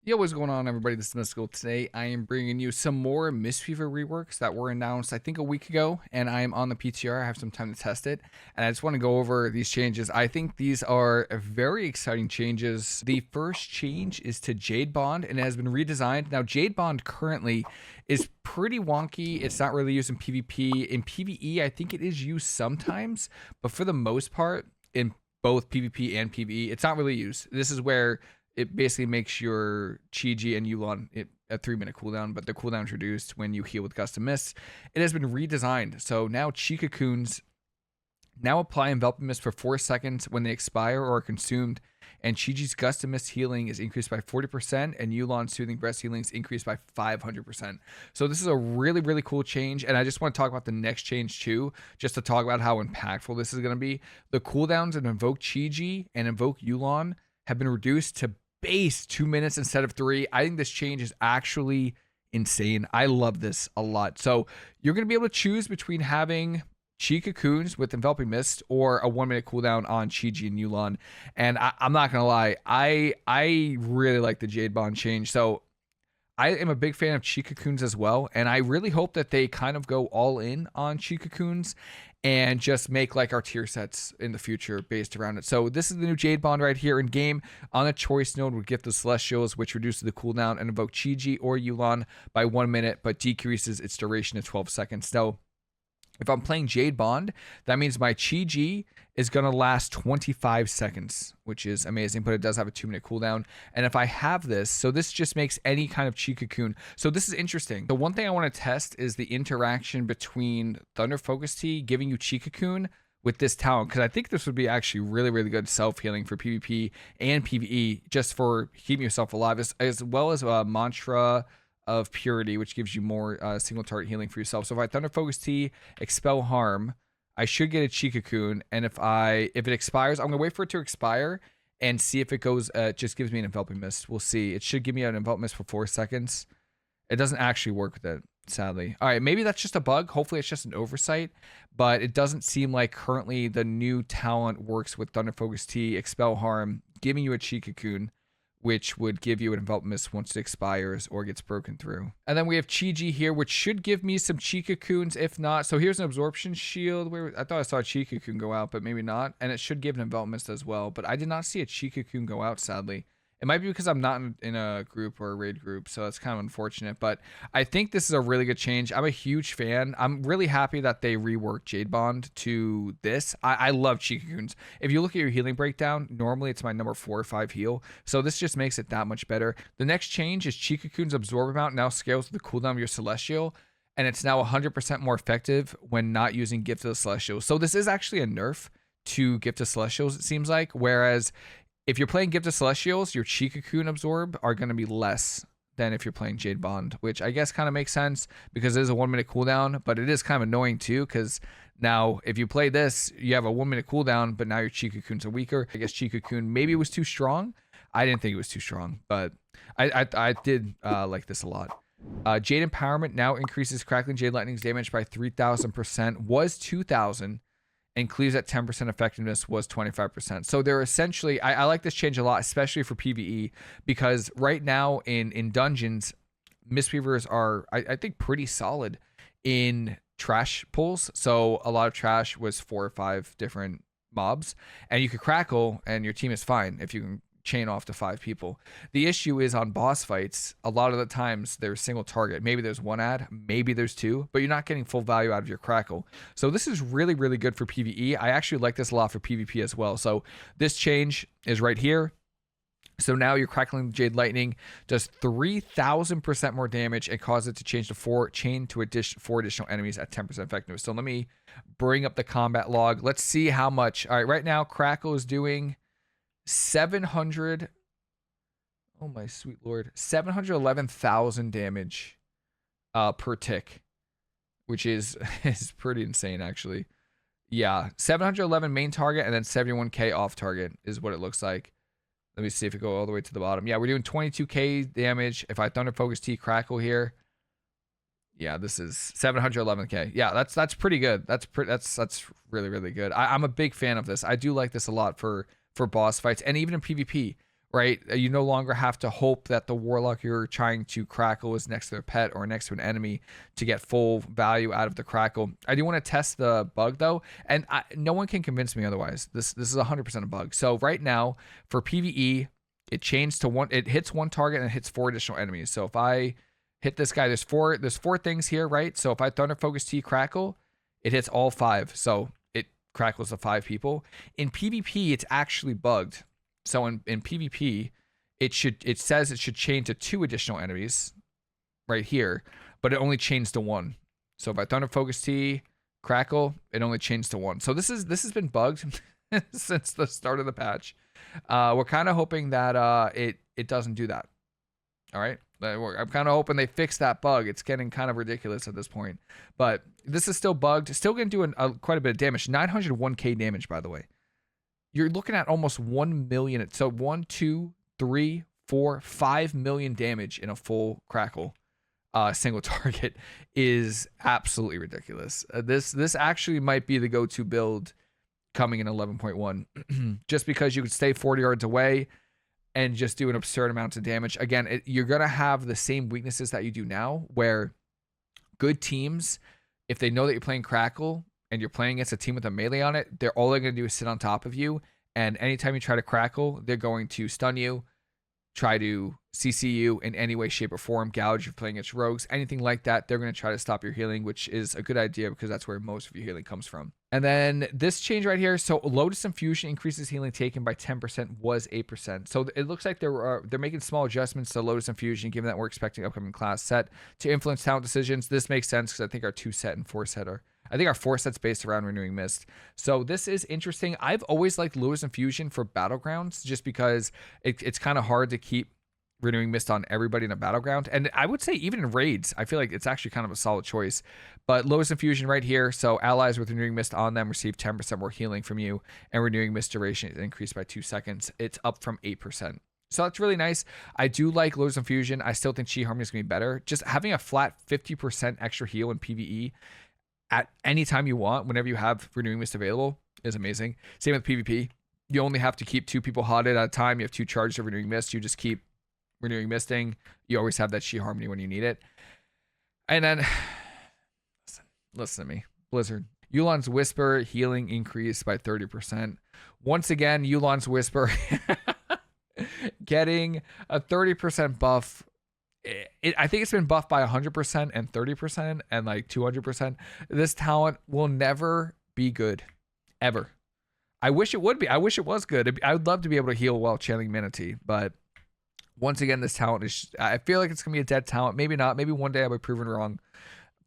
Yo, what's going on, everybody? This is Mysticall. Today, I am bringing you some more Mistweaver reworks that were announced, I think, a week ago, and I am on the PTR. I have some time to test it, and I just want to go over these changes. I think these are very exciting changes. The first change is to Jade Bond, and it has been redesigned. Now, Jade Bond currently is pretty wonky. It's not really used in PvP. In PvE, I think it is used sometimes, but for the most part, in both PvP and PvE, it's not really used. This is where it basically makes your Chi-Ji and Yulon a 3-minute cooldown, but the cooldown is reduced when you heal with Gust of Mist. It has been redesigned, so now Chi Cocoons now apply Enveloping Mist for 4 seconds when they expire or are consumed, and Chi-Ji's Gust of Mist healing is increased by 40%, and Yulon's Soothing Breath healing is increased by 500%. So this is a really, really cool change, and I just want to talk about the next change too, just to talk about how impactful this is going to be. The cooldowns in Invoke Chi-Ji and Invoke Yulon have been reduced to base 2 minutes instead of 3. I think this change is actually insane. I love this a lot. So you're going to be able to choose between having Chi Cocoons with Enveloping Mist or a 1-minute cooldown on Chi-Ji and Yulon. And I'm not going to lie, I really like the Jade Bond change. So I am a big fan of Chi Cocoons as well, and I really hope that they kind of go all in on Chi Cocoons and just make like our tier sets in the future based around it. So this is the new Jade Bond right here in game. On a choice node would gift the Celestials, which reduces the cooldown and invoke Chi-Ji or Yulon by 1 minute, but decreases its duration to 12 seconds. Now, if I'm playing Jade Bond, that means my Chi-Ji is going to last 25 seconds, which is amazing, but it does have a 2-minute cooldown. And if I have this, so this just makes any kind of Chi Cocoon. So this is interesting. The one thing I want to test is the interaction between Thunder Focus Tea giving you Chi Cocoon with this talent, because I think this would be actually really, really good self-healing for PvP and PvE, just for keeping yourself alive, as well as a mantra of purity, which gives you more single target healing for yourself. So if I Thunder Focus Tea, Expel Harm, I should get a Chi Cocoon, and if it expires, I'm gonna wait for it to expire and see if it goes. Just gives me an Enveloping Mist. We'll see. It should give me an Enveloping Mist for 4 seconds. It doesn't actually work with it, sadly. All right, maybe that's just a bug. Hopefully it's just an oversight, but it doesn't seem like currently the new talent works with Thunder Focus Tea, Expel Harm, giving you a Chi Cocoon, which would give you an Enveloping Mist once it expires or gets broken through. And then we have Chi-Ji here, which should give me some Chi Cocoons, if not. So here's an Absorption Shield. Where I thought I saw a Chi Cocoon go out, but maybe not. And it should give an Enveloping Mist as well, but I did not see a Chi Cocoon go out, sadly. It might be because I'm not in a group or a raid group, so that's kind of unfortunate. But I think this is a really good change. I'm a huge fan. I'm really happy that they reworked Jade Bond to this. I love Chi Cocoons. If you look at your healing breakdown, normally it's my number 4 or 5 heal. So this just makes it that much better. The next change is Chi Cocoon's Absorb amount now scales with the cooldown of your Celestial, and it's now 100% more effective when not using Gift of the Celestials. So this is actually a nerf to Gift of Celestials, it seems like, whereas if you're playing Gift of Celestials, your Chi Cocoon Absorb are going to be less than if you're playing Jade Bond, which I guess kind of makes sense because it is a 1-minute cooldown, but it is kind of annoying too because now if you play this, you have a 1-minute cooldown, but now your Chi Cocoons are weaker. I guess Chi Cocoon maybe was too strong. I didn't think it was too strong, but I did like this a lot. Jade Empowerment now increases Crackling Jade Lightning's damage by 3,000%, was 2,000. And cleaves at 10% effectiveness was 25%. So they're essentially, I like this change a lot, especially for PvE, because right now in dungeons, Mistweavers are, I think, pretty solid in trash pulls. So a lot of trash was 4 or 5 different mobs, and you could crackle and your team is fine if you can chain off to 5 people. The issue is on boss fights, a lot of the times there's single target. Maybe there's 1 ad, maybe there's 2, but you're not getting full value out of your crackle. So this is really, really good for PvE. I actually like this a lot for PvP as well. So this change is right here. So now your Crackling Jade Lightning does 3,000% more damage and causes it to change to 4 additional enemies at 10% effectiveness. So let me bring up the combat log. Let's see how much. All right, right now Crackle is doing 700, oh my sweet lord, 711,000 damage per tick, which is pretty insane actually. Yeah, 711 main target and then 71k off target is what it looks like. Let me see if it go all the way to the bottom. Yeah, we're doing 22k damage. If I Thunder Focus Tea Crackle here, yeah, this is 711k. Yeah, that's pretty good. That's really, really good. I'm a big fan of this. I do like this a lot for boss fights and even in PvP. right? You no longer have to hope that the warlock you're trying to crackle is next to a pet or next to an enemy to get full value out of the crackle. I do want to test the bug though, and no one can convince me otherwise. This is 100% a bug. So right now for PvE, it changed to one. It hits one target and it hits 4 additional enemies. So if I hit this guy, there's four things here, right? So if I Thunder Focus T crackle, it hits all 5. So it crackles the 5 people. In PvP, it's actually bugged. So in PvP, it says it should chain to 2 additional enemies right here, but it only chains to 1. So if I Thunder Focus T crackle, it only chains to 1. So this has been bugged since the start of the patch. We're kind of hoping that it doesn't do that. All right. I'm kind of hoping they fix that bug. It's getting kind of ridiculous at this point, but this is still bugged. Still going to do quite a bit of damage. 901k damage, by the way. You're looking at almost 1 million. So 1, 2, 3, 4, 5 million damage in a full crackle. Single target is absolutely ridiculous. This actually might be the go-to build coming in 11.1, just because you could stay 40 yards away and just do an absurd amount of damage. Again, you're going to have the same weaknesses that you do now, where good teams, if they know that you're playing Crackle and you're playing against a team with a melee on it, all they're going to do is sit on top of you. And anytime you try to Crackle, they're going to stun you, try to CC you in any way, shape, or form, gouge if you're playing against rogues, anything like that. They're going to try to stop your healing, which is a good idea because that's where most of your healing comes from. And then this change right here, so Lotus Infusion increases healing taken by 10%, was 8%. So it looks like they're making small adjustments to Lotus Infusion, given that we're expecting upcoming class set to influence talent decisions. This makes sense because I think our 2 set and 4 set I think our 4 set's based around Renewing Mist. So this is interesting. I've always liked Lotus Infusion for Battlegrounds just because it's kind of hard to keep Renewing Mist on everybody in a battleground. And I would say even in raids, I feel like it's actually kind of a solid choice. But Lotus Infusion right here, so allies with Renewing Mist on them receive 10% more healing from you, and Renewing Mist duration is increased by 2 seconds. It's up from 8%. So that's really nice. I do like Lotus Infusion. I still think Chi Harmony is going to be better. Just having a flat 50% extra heal in PvE at any time you want, whenever you have Renewing Mist available, is amazing. Same with PvP. You only have to keep 2 people hotted at a time. You have 2 charges of Renewing Mist. You just keep Renewing Misting. You always have that Chi Harmony when you need it. And then listen to me, Blizzard. Yu'lon's Whisper healing increased by 30%. Once again, Yu'lon's Whisper getting a 30% buff. I think it's been buffed by 100% and 30% and like 200%. This talent will never be good, ever. I wish it would be. I wish it was good. I would love to be able to heal while channeling Manatee, but once again, this talent is, I feel like it's going to be a dead talent. Maybe not. Maybe one day I'll be proven wrong.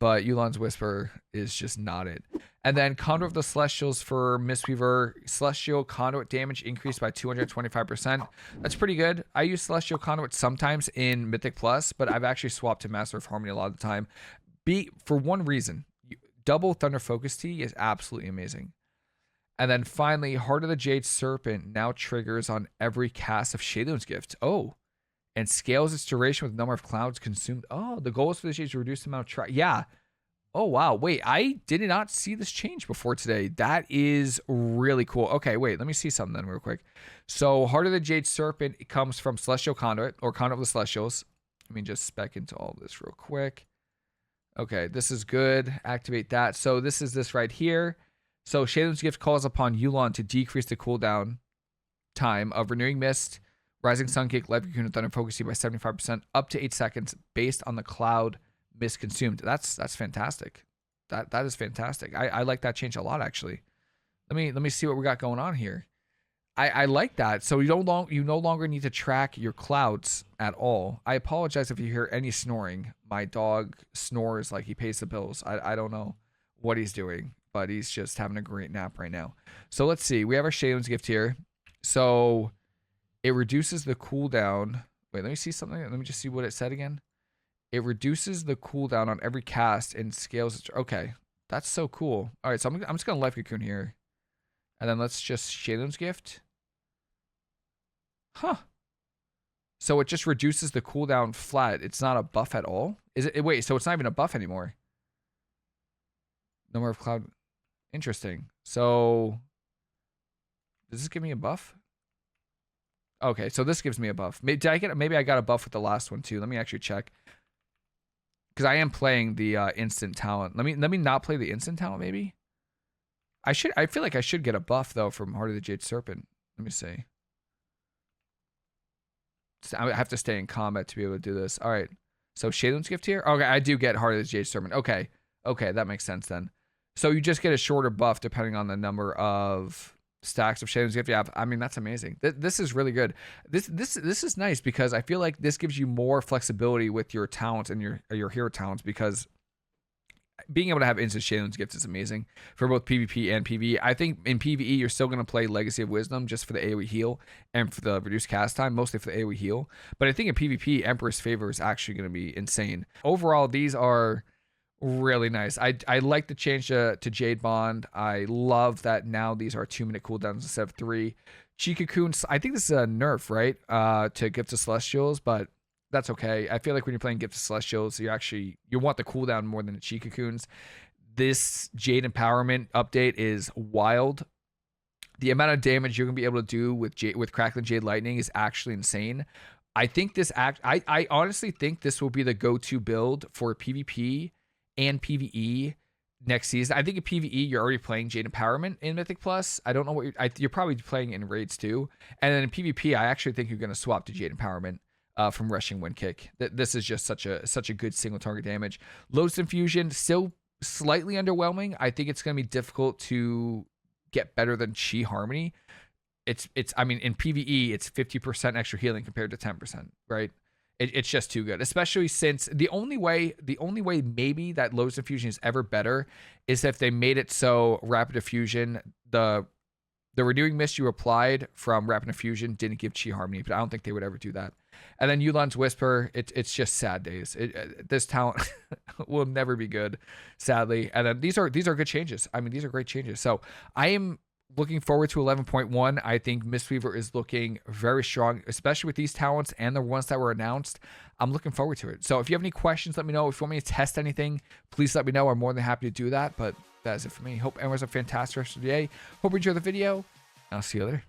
But Yu'lon's Whisper is just not it. And then Conduit of the Celestials for Mistweaver. Celestial Conduit damage increased by 225%. That's pretty good. I use Celestial Conduit sometimes in Mythic Plus, but I've actually swapped to Master of Harmony a lot of the time. For one reason, double Thunder Focus Tea is absolutely amazing. And then finally, Heart of the Jade Serpent now triggers on every cast of Shadow's Gift. Oh. And scales its duration with the number of clouds consumed. Oh, the goal is for this change to reduce the amount of yeah. Oh, wow. Wait, I did not see this change before today. That is really cool. Okay, wait, let me see something then real quick. So Heart of the Jade Serpent, it comes from Celestial Conduit, or Conduit of the Celestials. Let me just spec into all this real quick. Okay, this is good. Activate that. So this is this right here. So Shadow's Gift calls upon Yu'lon to decrease the cooldown time of Renewing Mist, Rising Sun Kick, Life Cocoon, and Thunder Focus by 75%, up to 8 seconds, based on the cloud mist consumed. That's fantastic. That is fantastic. I like that change a lot, actually. Let me see what we got going on here. I like that. So you no longer need to track your clouds at all. I apologize if you hear any snoring. My dog snores like he pays the bills. I don't know what he's doing, but he's just having a great nap right now. So let's see. We have our Shadow's Gift here. So it reduces the cooldown. Wait, let me see something. Let me just see what it said again. It reduces the cooldown on every cast and scales. Okay, that's so cool. All right, so I'm just going to Life Cocoon here. And then let's just Shadow's Gift. Huh. So it just reduces the cooldown flat. It's not a buff at all? Is it? Wait, so it's not even a buff anymore. Number of cloud. Interesting. So does this give me a buff? Okay, so this gives me a buff. Maybe I got a buff with the last one too. Let me actually check. Because I am playing the instant talent. Let me not play the instant talent, maybe? I feel like I should get a buff though from Heart of the Jade Serpent. Let me see. I have to stay in combat to be able to do this. All right. So Shaden's Gift here? Okay, I do get Heart of the Jade Serpent. Okay. Okay, that makes sense then. So you just get a shorter buff depending on the number of stacks of Shaden's Gift you have. I mean, that's amazing. This is really good. This is nice because I feel like this gives you more flexibility with your talents and your hero talents, because being able to have instant Shaden's Gift is amazing for both PvP and PvE. I think in PvE, you're still going to play Legacy of Wisdom just for the AoE heal and for the reduced cast time, mostly for the AoE heal. But I think in PvP, Emperor's Favor is actually going to be insane. Overall, these are really nice. I like the change to Jade Bond. I love that now these are 2-minute cooldowns instead of 3. Cocoon, I think this is a nerf, right? To Gift of Celestials, but that's okay. I feel like when you're playing Gift of Celestials, you want the cooldown more than the Cocoons. This Jade Empowerment update is wild. The amount of damage you're gonna be able to do with Crackling Jade Lightning is actually insane. I think I honestly think this will be the go-to build for PvP and PvE next season. I think in PvE you're already playing Jade Empowerment in Mythic Plus. I don't know what you're probably playing in raids too. And then in PvP, I actually think you're gonna swap to Jade Empowerment. From Rushing Wind Kick. This is just such a good single target damage. Lotus Infusion, still slightly underwhelming. I think it's going to be difficult to get better than Chi Harmony. I mean, in PvE, it's 50% extra healing compared to 10%, right? It's just too good, especially since the only way maybe that Lotus Infusion is ever better is if they made it so Rapid Infusion, the Renewing Mist you applied from Rapid Infusion didn't give Chi Harmony, but I don't think they would ever do that. And then Yu'lon's Whisper, it's just sad days. This talent will never be good, sadly. And then these are good changes. I mean, these are great changes. So I am looking forward to 11.1. I think Mistweaver is looking very strong, especially with these talents and the ones that were announced. I'm looking forward to it. So if you have any questions, let me know. If you want me to test anything, please let me know. I'm more than happy to do that. But that is it for me. Hope everyone has a fantastic rest of the day. Hope you enjoyed the video. I'll see you later.